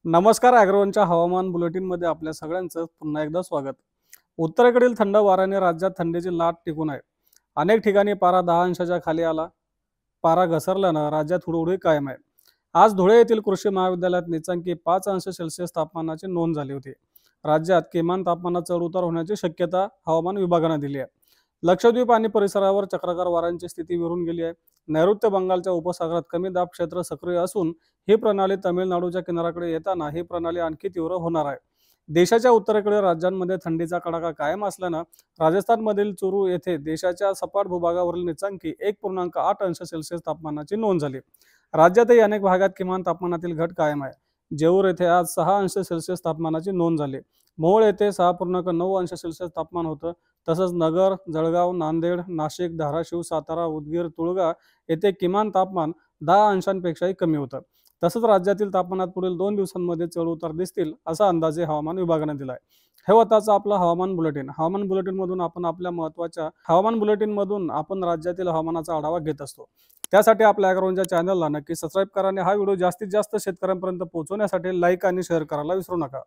नमस्कार. ॲग्रोवनच्या हवामान बुलेटिनमध्ये आपल्या सगळ्यांचं पुन्हा एकदा स्वागत. उत्तरेकडील थंड वाऱ्याने राज्यात थंडीची लाट टिकून आहे. अनेक ठिकाणी पारा 10 अंशाच्या खाली आला. पारा घसरल्यानं राज्यात हुडहुडी कायम आहे. आज धुळे येथील कृषी महाविद्यालयात नीचांकी 5 अंश सेल्सिअस तापमानाची नोंद झाली होती. राज्यात किमान तापमानात चढ-उतार होण्याची शक्यता हवामान विभागानं दिली आहे. लक्षद्वीप आणि परिसरावर चक्राकार वाऱ्यांची स्थिती विरून गेली आहे. नैऋत्य बंगालच्या उपसागरात कमी दाब क्षेत्र सक्रिय असून ही प्रणाली तामिळनाडूच्या किनाऱ्याकडे येताना ही प्रणाली आणखी तीव्र होणार आहे. देशाच्या उत्तरेकडील राज्यांमध्ये थंडीचा कडाका कायम असल्यानं राजस्थानमधील चुरू येथे देशाच्या सपाट भूभागावरील नीचांकी 1.8 अंश सेल्सिअस तापमानाची नोंद झाली. राज्यातही अनेक भागात किमान तापमानातील घट कायम आहे. जेऊर येथे आज 6 अंश सेल्सिअस तापमानाची नोंद झाली. मोहोळ येथे 6.9 अंश सेल्सिअस तापमान होतं. तसंच नगर, जळगाव, नांदेड, नाशिक, धाराशिव, सातारा, उदगीर, तुळगा येथे किमान तापमान 10 अंशांपेक्षाही कमी होतं. तसंच राज्यातील तापमानात पुढील 2 दिवसांमध्ये चढ-उतार दिसतील असा अंदाजे हवामान विभागाने दिला आहे. हे होताचं आपलं हवामान बुलेटिन. हवामान बुलेटिनमधून आपण आपल्या महत्त्वाच्या हवामान बुलेटिनमधून आपण राज्यातील हवामानाचा आढावा घेत असतो. त्यासाठी आपल्या ॲग्रोवनच्या चॅनलला नक्की सबस्क्राईब करा आणि हा व्हिडिओ जास्तीत जास्त शेतकऱ्यांपर्यंत पोहोचवण्यासाठी लाईक आणि शेअर करायला विसरू नका.